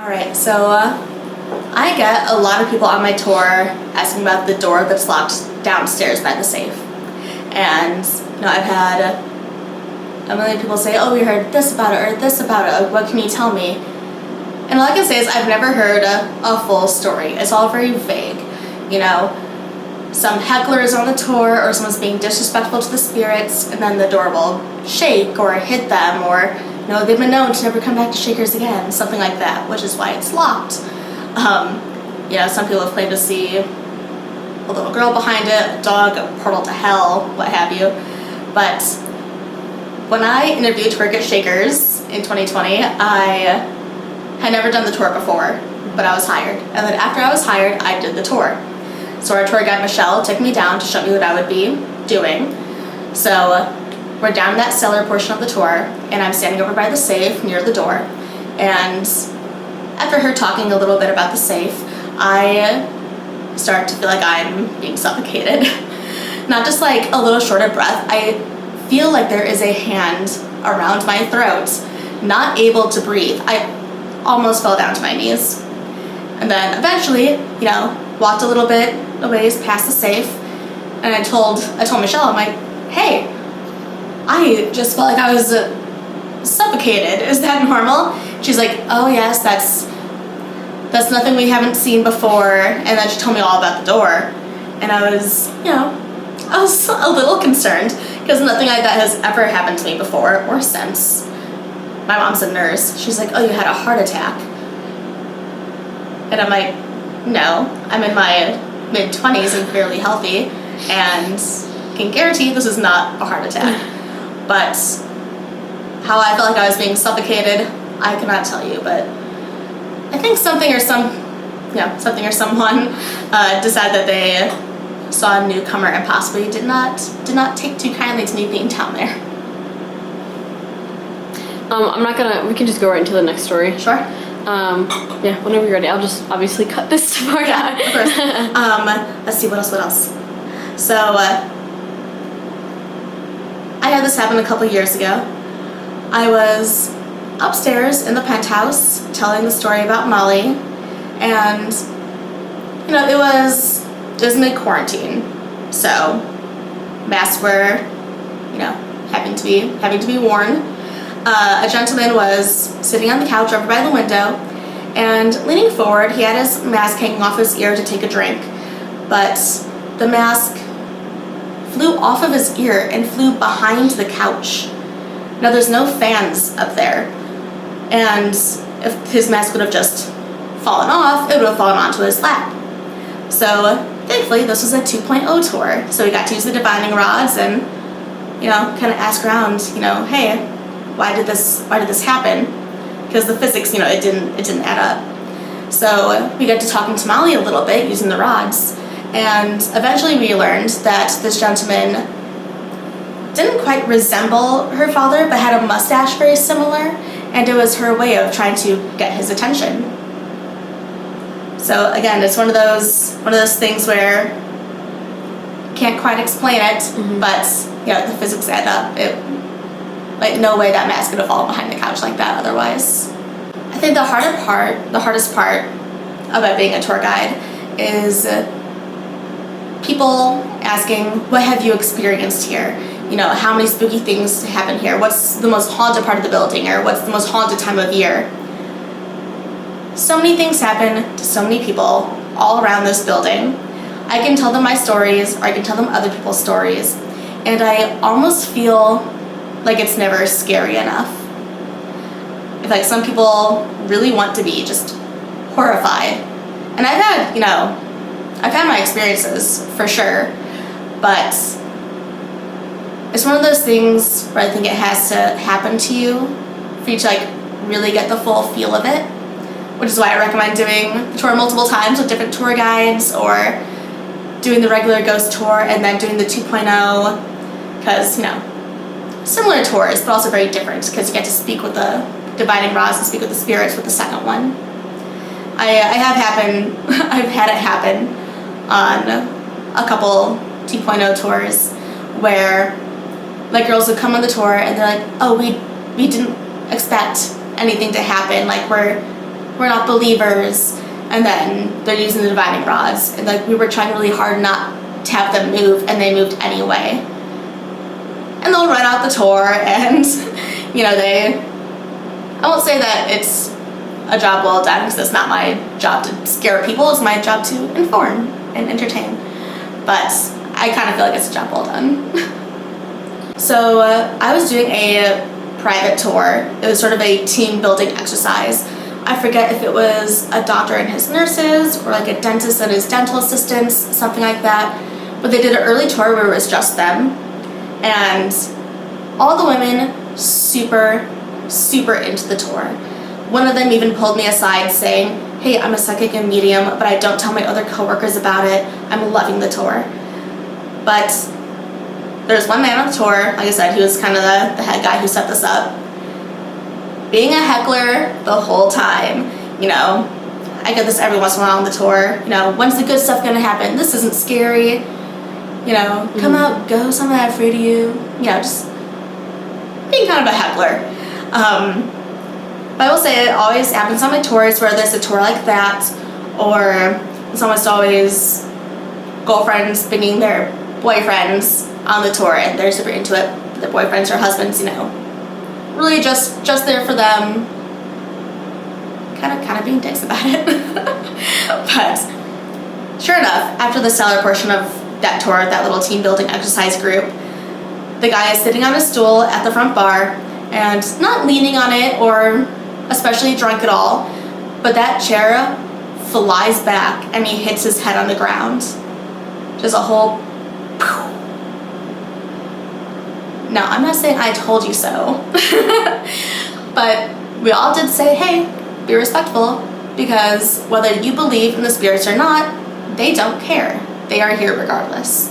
Alright, so I get a lot of people on my tour asking about the door that's locked downstairs by the safe. And, I've had a million people say, oh, we heard this about it or this about it, what can you tell me? And all I can say is I've never heard a full story. It's all very vague. Some heckler is on the tour or someone's being disrespectful to the spirits and then the door will shake or hit them, or they've been known to never come back to Shakers again, something like that, which is why it's locked. Some people have claimed to see a little girl behind it, a dog, a portal to hell, what have you. But when I interviewed to work at Shakers in 2020, I had never done the tour before, but I was hired. And then after I was hired, I did the tour. So our tour guide, Michelle, took me down to show me what I would be doing. So we're down in that cellar portion of the tour, and I'm standing over by the safe near the door. And after her talking a little bit about the safe, I start to feel like I'm being suffocated. Not just like a little short of breath, I feel like there is a hand around my throat, not able to breathe. I almost fell down to my knees. And then eventually, walked a little bit a ways past the safe, and I told Michelle, I'm like, hey, I just felt like I was suffocated. Is that normal? She's like, oh yes, that's nothing we haven't seen before. And then she told me all about the door, and I was a little concerned because nothing like that has ever happened to me before or since. My mom's a nurse. She's like, oh, you had a heart attack. And I'm like, no, I'm in my mid-20s and fairly healthy, and can guarantee this is not a heart attack. But how I felt like I was being suffocated, I cannot tell you, but I think something or someone decided that they saw a newcomer and possibly did not take too kindly to me being down there. We can just go right into the next story. Sure. Whenever you're ready. I'll just obviously cut this part out. Of course. Let's see, what else? So, I had this happen a couple years ago. I was upstairs in the penthouse telling the story about Molly, and, it was mid-quarantine, so masks were, having to be worn. A gentleman was sitting on the couch over by the window, and leaning forward, he had his mask hanging off his ear to take a drink, but the mask flew off of his ear and flew behind the couch. Now, there's no fans up there, and if his mask would have just fallen off, it would have fallen onto his lap. So, thankfully, this was a 2.0 tour, so we got to use the divining rods and, kind of ask around, hey, why did this happen? Because the physics, it didn't add up. So we got to talking to Molly a little bit using the rods, and eventually we learned that this gentleman didn't quite resemble her father, but had a mustache very similar, and it was her way of trying to get his attention. So again, it's one of those things where you can't quite explain it, but the physics add up. No way that mask could have fallen behind the couch like that otherwise. I think the hardest part about being a tour guide is people asking, what have you experienced here? How many spooky things happen here? What's the most haunted part of the building, or what's the most haunted time of year? So many things happen to so many people all around this building. I can tell them my stories, or I can tell them other people's stories, and I almost feel like it's never scary enough. If some people really want to be just horrified. And I've had my experiences for sure, but it's one of those things where I think it has to happen to you for you to really get the full feel of it, which is why I recommend doing the tour multiple times with different tour guides, or doing the regular ghost tour and then doing the 2.0, because, similar tours, but also very different because you get to speak with the divining rods and speak with the spirits with the second one. I've had it happen on a couple 2.0 tours where girls would come on the tour and they're like, oh, we didn't expect anything to happen. we're not believers, and then they're using the divining rods, and like we were trying really hard not to have them move, and they moved anyway. And they'll run out the tour, and you know, I won't say that it's a job well done, because it's not my job to scare people, it's my job to inform and entertain. But I kind of feel like it's a job well done. So I was doing a private tour. It was sort of a team building exercise. I forget if it was a doctor and his nurses, or like a dentist and his dental assistants, something like that. But they did an early tour where it was just them. And all the women super, super into the tour. One of them even pulled me aside saying, "Hey, I'm a psychic and medium, but I don't tell my other coworkers about it. I'm loving the tour." But there's one man on the tour, like I said, he was kind of the head guy who set this up. Being a heckler the whole time, you know, I get this every once in a while on the tour, you know, when's the good stuff gonna happen? This isn't scary. You know, come out, go, something I'm afraid of you. You know, just being kind of a heckler. But I will say it always happens on my tours where there's a tour like that, or it's almost always girlfriends bringing their boyfriends on the tour, and they're super into it. Their boyfriends or husbands, you know, really just there for them. Kind of being dicks about it. But sure enough, after the cellar portion of that tour, that little team building exercise group, the guy is sitting on a stool at the front bar and not leaning on it or especially drunk at all, but that chair flies back and he hits his head on the ground. Just a whole poof. Now, I'm not saying I told you so, but we all did say, hey, be respectful, because whether you believe in the spirits or not, they don't care. They are here regardless.